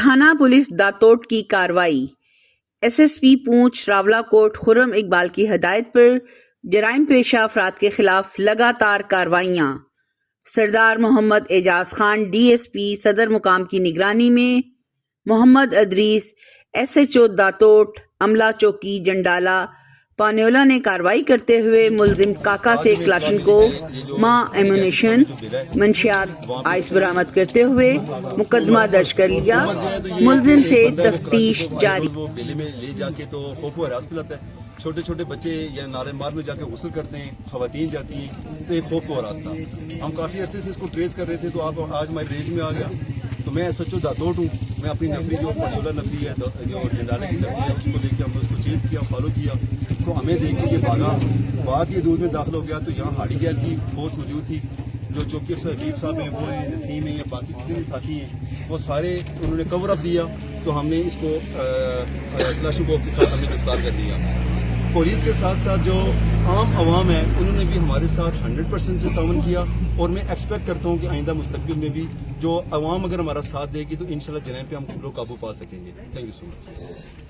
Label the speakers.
Speaker 1: تھانہ پولیس داتوٹ کی کارروائی۔ ایس ایس پی پونچھ راولاکوٹ خرم اقبال کی ہدایت پر جرائم پیشہ افراد کے خلاف لگاتار کارروائیاں۔ سردار محمد اعجاز خان ڈی ایس پی صدر مقام کی نگرانی میں محمد ادریس ایس ایچ او داتوٹ عملہ چوکی جنڈالہ پانیولہ نے کارروائی کرتے ہوئے ملزم کاکا سے کلاشن کو ماں ایمونیشن منشیات آئس برآمد کرتے ہوئے مقدمہ درج کر لیا۔ ملزم سے تفتیش جاری۔
Speaker 2: چھوٹے چھوٹے بچے یا نالے مار میں جا کے غسل کرتے ہیں، خواتین جاتی ہیں، تو ایک خوف ہو رہا تھا۔ ہم کافی عرصے سے اس کو ٹریس کر رہے تھے، تو آپ آج ہماری ریج میں آ گیا۔ تو میں ایس ایچ او داتوٹ ہوں، میں اپنی نفری جو پانیولہ نفری ہے، جو جنڈالہ کی نفری ہے، اس کو لے کے ہم نے اس کو چیز کیا، فالو کیا، تو ہمیں دیکھ کے یہ بھاگا، بعد یہ دودھ میں داخل ہو گیا۔ تو یہاں ہاڑی گیل کی فورس موجود تھی، جو چوکی افسر حبیب صاحب ہیں، وہ ہیں، نسیم ہیں، یا باقی جتنے بھی ساتھی ہیں، وہ سارے انہوں نے کور اپ دیا۔ تو ہم نے اس کو کلاشن کوف کے ساتھ ہم نے گرفتار کر دیا۔ پولیس کے ساتھ ساتھ جو عام عوام ہے، انہوں نے بھی ہمارے ساتھ 100% تعاون کیا، اور میں ایکسپیکٹ کرتا ہوں کہ آئندہ مستقبل میں بھی جو عوام اگر ہمارا ساتھ دے گی تو انشاءاللہ جرائم پہ ہم لوگ قابو پا سکیں گے۔ Thank you so much.